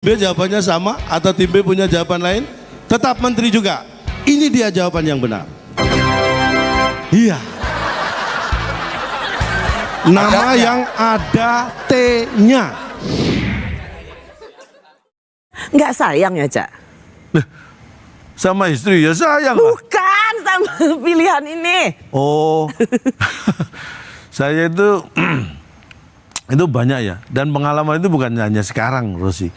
B jawabannya sama atau tim B punya jawaban lain? Tetap menteri juga. Ini dia jawaban yang benar. Iya. Nama yang ada T-nya. Nggak sayang ya, Cak? Sama istri ya sayang lah. Bukan sama pilihan ini. Oh. Saya itu itu banyak ya. Dan pengalaman itu bukan hanya sekarang, Rosi.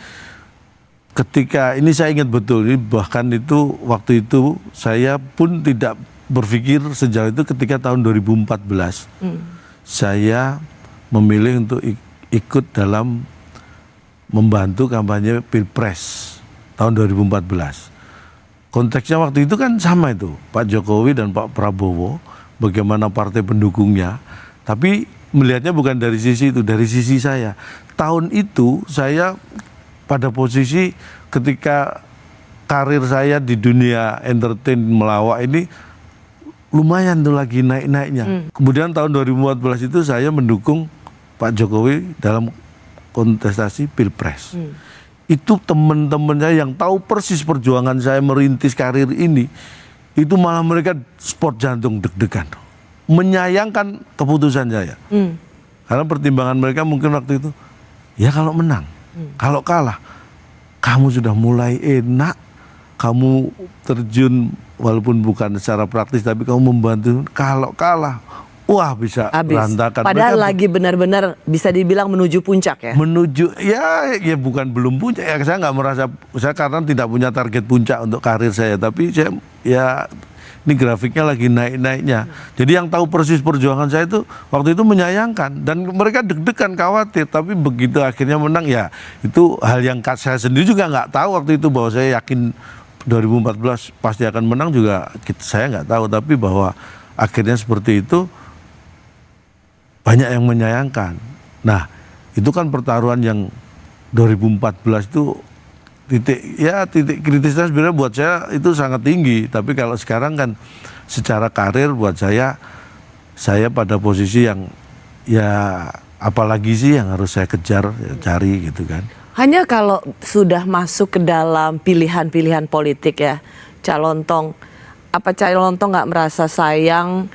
Ketika ini saya ingat betul, bahkan itu waktu itu saya pun tidak berpikir sejauh itu ketika tahun 2014 saya memilih untuk ikut dalam membantu kampanye Pilpres tahun 2014. Konteksnya waktu itu kan sama itu, Pak Jokowi dan Pak Prabowo, bagaimana partai pendukungnya, tapi melihatnya bukan dari sisi itu, dari sisi saya. Tahun itu saya pada posisi ketika karir saya di dunia entertain melawak ini lumayan tuh lagi naik-naiknya. Kemudian tahun 2014 itu saya mendukung Pak Jokowi dalam kontestasi Pilpres. Itu teman-teman saya yang tahu persis perjuangan saya merintis karir ini, itu malah mereka sport jantung deg-degan. Menyayangkan keputusan saya. Karena pertimbangan mereka mungkin waktu itu, ya kalau menang. Kalau kalah, kamu sudah mulai enak, kamu terjun walaupun bukan secara praktis, tapi kamu membantu. Kalau kalah, wah bisa berantakan. Padahal mereka lagi benar-benar bisa dibilang menuju puncak ya? Menuju, ya bukan belum puncak. Ya saya nggak merasa, saya karena tidak punya target puncak untuk karir saya. Tapi saya, ya ini grafiknya lagi naik-naiknya. Jadi yang tahu persis perjuangan saya itu waktu itu menyayangkan dan mereka deg-degan khawatir. Tapi begitu akhirnya menang ya itu hal yang saya sendiri juga nggak tahu waktu itu bahwa saya yakin 2014 pasti akan menang juga saya nggak tahu. Tapi bahwa akhirnya seperti itu banyak yang menyayangkan. Nah itu kan pertaruhan yang 2014 itu titik kritisnya sebenarnya buat saya itu sangat tinggi. Tapi kalau sekarang kan secara karir buat saya pada posisi yang ya apalagi sih yang harus saya kejar, ya, cari gitu kan. Hanya kalau sudah masuk ke dalam pilihan-pilihan politik ya, Cak Lontong, apa Cak Lontong nggak merasa sayang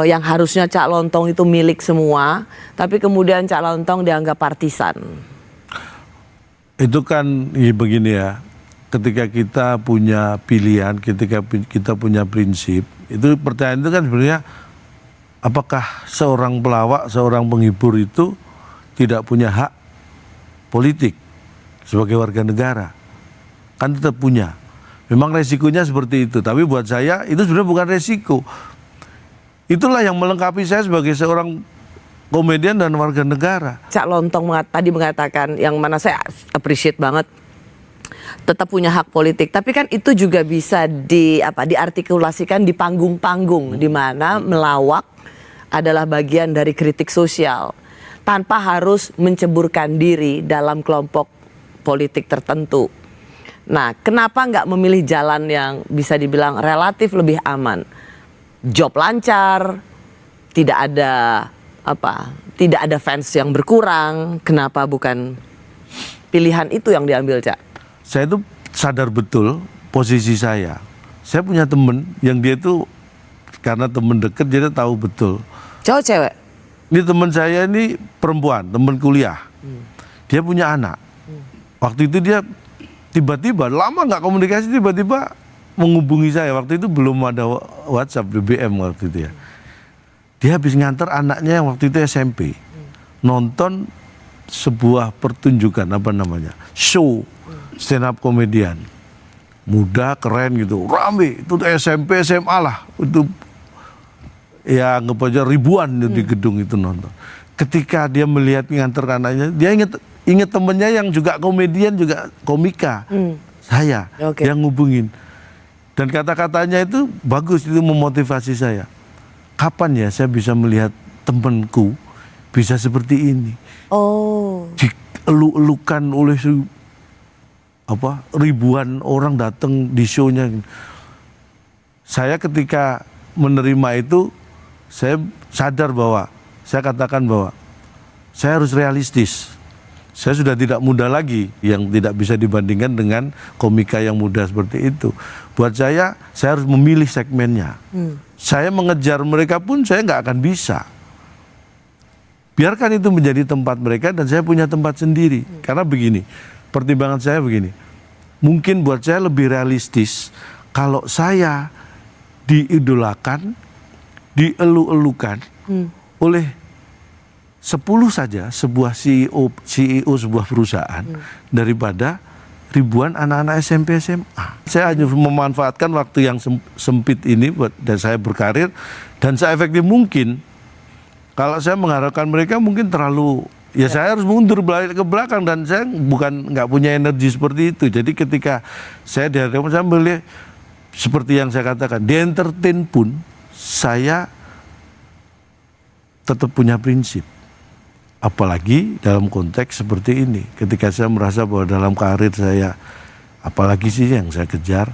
yang harusnya Cak Lontong itu milik semua, tapi kemudian Cak Lontong dianggap partisan? Itu kan ya begini ya, ketika kita punya pilihan, ketika kita punya prinsip, itu pertanyaan itu kan sebenarnya apakah seorang pelawak, seorang penghibur itu tidak punya hak politik sebagai warga negara? Kan tetap punya. Memang resikonya seperti itu, tapi buat saya itu sebenarnya bukan resiko. Itulah yang melengkapi saya sebagai seorang komedian dan warga negara. Cak Lontong tadi mengatakan, yang mana saya appreciate banget, tetap punya hak politik. Tapi kan itu juga bisa diartikulasikan di panggung-panggung, di mana melawak adalah bagian dari kritik sosial, tanpa harus menceburkan diri dalam kelompok politik tertentu. Nah, kenapa nggak memilih jalan yang bisa dibilang relatif lebih aman? Job lancar, tidak ada fans yang berkurang. Kenapa bukan pilihan itu yang diambil, Cak? Saya itu sadar betul posisi saya. Saya punya temen yang dia itu karena temen deket jadi tahu betul. Cowok cewek? Ini teman saya ini perempuan, teman kuliah. Dia punya anak. Waktu itu dia tiba-tiba lama nggak komunikasi, tiba-tiba menghubungi saya. Waktu itu belum ada WhatsApp, BBM waktu itu ya. Dia habis nganter anaknya yang waktu itu SMP, nonton sebuah pertunjukan show stand up komedian, muda keren gitu, rame itu SMP SMA lah, itu ya anggap aja ribuan di gedung itu nonton. Ketika dia melihat nganter anaknya, dia inget temennya yang juga komedian, juga komika, saya yang ngubungin. Dan kata-katanya itu bagus, itu memotivasi saya. Kapan ya saya bisa melihat temanku bisa seperti ini? Oh. Dieluk-elukan oleh ribuan orang datang di show-nya. Saya ketika menerima itu, saya sadar bahwa saya katakan bahwa saya harus realistis. Saya sudah tidak muda lagi, yang tidak bisa dibandingkan dengan komika yang muda seperti itu. Buat saya harus memilih segmennya. Saya mengejar mereka pun saya nggak akan bisa. Biarkan itu menjadi tempat mereka dan saya punya tempat sendiri. Karena begini, pertimbangan saya begini. Mungkin buat saya lebih realistis kalau saya diidolakan, dielu-elukan oleh 10 saja sebuah CEO sebuah perusahaan daripada ribuan anak-anak SMP SMA. Saya hanya memanfaatkan waktu yang sempit ini dan saya berkarir dan seefektif mungkin. Kalau saya mengharapkan mereka mungkin terlalu, saya harus mundur balik ke belakang dan saya nggak punya energi seperti itu. Jadi ketika saya dihadapkan, saya melihat seperti yang saya katakan, di entertain pun saya tetap punya prinsip. Apalagi dalam konteks seperti ini, ketika saya merasa bahwa dalam karir saya, apalagi sih yang saya kejar,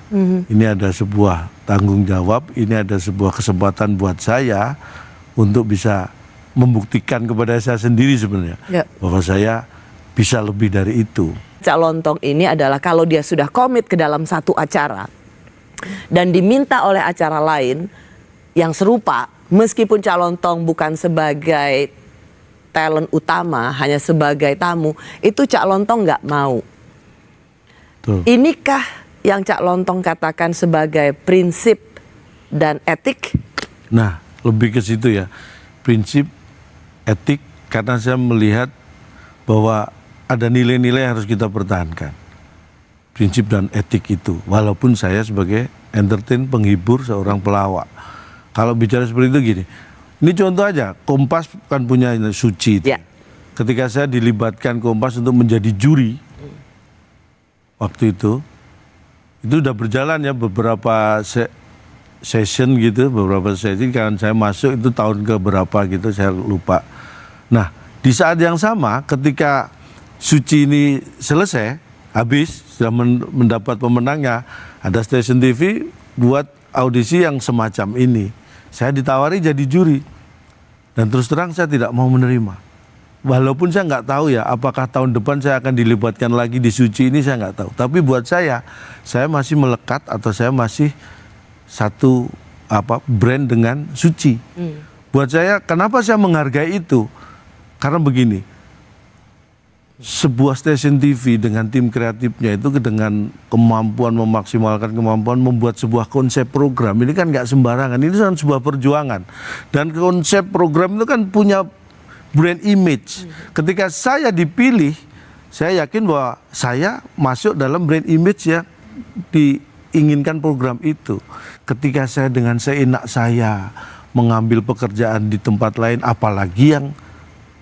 ini ada sebuah tanggung jawab, ini ada sebuah kesempatan buat saya untuk bisa membuktikan kepada saya sendiri sebenarnya bahwa saya bisa lebih dari itu. Cak Lontong ini adalah kalau dia sudah komit ke dalam satu acara dan diminta oleh acara lain yang serupa, meskipun Cak Lontong bukan sebagai talent utama, hanya sebagai tamu, itu Cak Lontong nggak mau. Betul. Inikah yang Cak Lontong katakan sebagai prinsip dan etik? Nah, lebih ke situ ya, prinsip, etik, karena saya melihat bahwa ada nilai-nilai yang harus kita pertahankan. Prinsip dan etik itu, walaupun saya sebagai entertain, penghibur, seorang pelawak. Kalau bicara seperti itu gini, ini contoh aja, Kompas kan punya Suci itu. Ketika saya dilibatkan Kompas untuk menjadi juri, waktu itu udah berjalan ya beberapa session gitu, beberapa sesi kan saya masuk itu tahun ke berapa gitu, saya lupa. Nah, di saat yang sama ketika Suci ini selesai, habis, sudah mendapat pemenangnya, ada stasiun TV buat audisi yang semacam ini. Saya ditawari jadi juri. Dan terus terang saya tidak mau menerima. Walaupun saya nggak tahu ya, apakah tahun depan saya akan dilibatkan lagi di Suci ini, saya nggak tahu. Tapi buat saya masih melekat atau saya masih satu brand dengan Suci. Buat saya, kenapa saya menghargai itu? Karena begini, sebuah stasiun TV dengan tim kreatifnya itu dengan kemampuan memaksimalkan kemampuan membuat sebuah konsep program ini kan nggak sembarangan, ini kan sebuah perjuangan. Dan konsep program itu kan punya brand image. Ketika saya dipilih, saya yakin bahwa saya masuk dalam brand image ya diinginkan program itu. Ketika saya dengan seenak saya mengambil pekerjaan di tempat lain, apalagi yang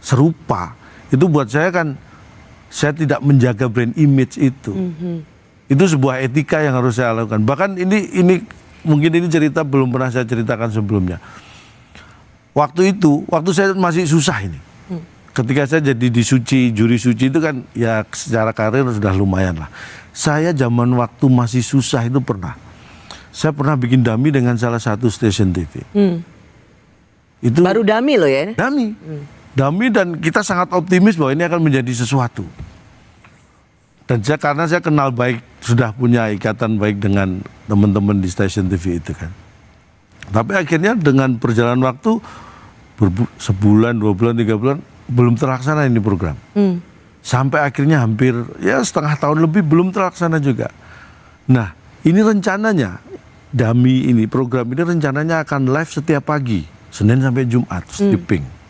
serupa, itu buat saya kan saya tidak menjaga brand image itu. Itu sebuah etika yang harus saya lakukan. Bahkan ini mungkin ini cerita belum pernah saya ceritakan sebelumnya. Waktu saya masih susah ini. Ketika saya jadi di Suci, juri Suci itu kan ya secara karir sudah lumayan lah. Saya zaman waktu masih susah itu saya pernah bikin dummy dengan salah satu stasiun TV. Itu baru dummy loh ya? Dummy dan kita sangat optimis bahwa ini akan menjadi sesuatu. Dan karena saya kenal baik, sudah punya ikatan baik dengan teman-teman di stasiun TV itu kan. Tapi akhirnya dengan perjalanan waktu, sebulan, 2 bulan, 3 bulan, belum terlaksana ini program. Sampai akhirnya hampir ya setengah tahun lebih belum terlaksana juga. Nah, ini rencananya, dummy ini, program ini rencananya akan live setiap pagi, Senin sampai Jumat, stripping.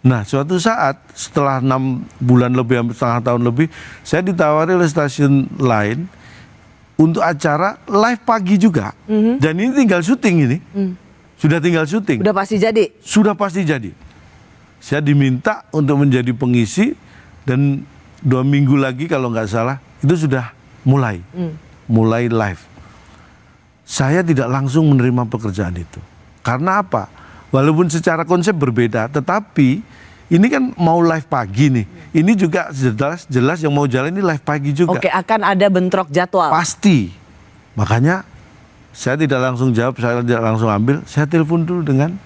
Nah, suatu saat setelah 6 bulan lebih, hampir setengah tahun lebih, saya ditawari oleh stasiun lain untuk acara live pagi juga. Dan ini tinggal syuting ini. Sudah tinggal syuting. Udah pasti jadi? Sudah pasti jadi. Saya diminta untuk menjadi pengisi dan 2 minggu lagi kalau nggak salah, itu sudah mulai live. Saya tidak langsung menerima pekerjaan itu. Karena apa? Walaupun secara konsep berbeda, tetapi ini kan mau live pagi nih. Ini juga jelas yang mau jalan ini live pagi juga. Oke, akan ada bentrok jadwal. Pasti. Makanya saya tidak langsung jawab, saya tidak langsung ambil. Saya telepon dulu dengan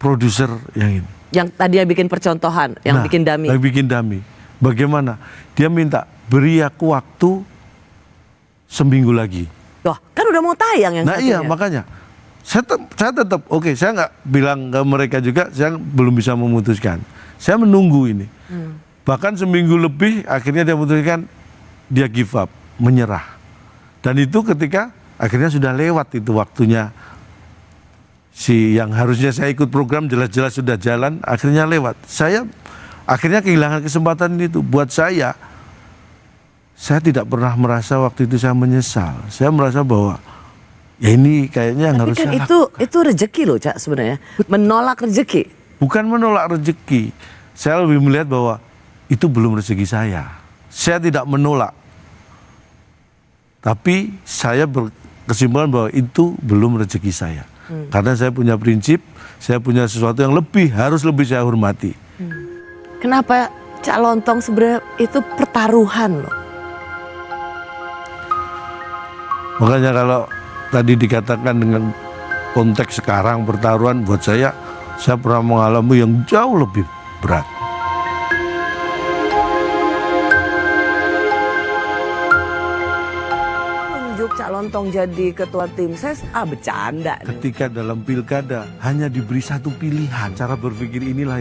produser yang ini. Yang tadinya bikin percontohan, yang bikin dummy. Yang bikin dummy. Bagaimana? Dia minta beri aku waktu seminggu lagi. Wah, kan udah mau tayang yang Nah satunya. iya makanya saya tetap oke, saya nggak bilang ke mereka juga, saya belum bisa memutuskan. Saya menunggu ini. Bahkan seminggu lebih akhirnya dia memutuskan, dia give up, menyerah. Dan itu ketika akhirnya sudah lewat itu waktunya. Si yang harusnya saya ikut program jelas-jelas sudah jalan, akhirnya lewat. Saya akhirnya kehilangan kesempatan itu. Buat saya tidak pernah merasa waktu itu saya menyesal. Saya merasa bahwa ya ini kayaknya yang Tapi harus kan saya itu rezeki loh, Cak, sebenarnya. Menolak rezeki. bukan menolak rezeki. Saya lebih melihat bahwa itu belum rezeki saya. Saya tidak menolak. Tapi saya berkesimpulan bahwa itu belum rezeki saya. Karena saya punya prinsip, saya punya sesuatu yang harus lebih saya hormati. Kenapa Cak Lontong sebenarnya itu pertaruhan loh. Makanya kalau tadi dikatakan dengan konteks sekarang pertaruhan, buat saya pernah mengalami yang jauh lebih berat. Nunjuk Cak Lontong jadi ketua tim ses, bercanda. Ketika dalam pilkada hanya diberi satu pilihan, cara berpikir inilah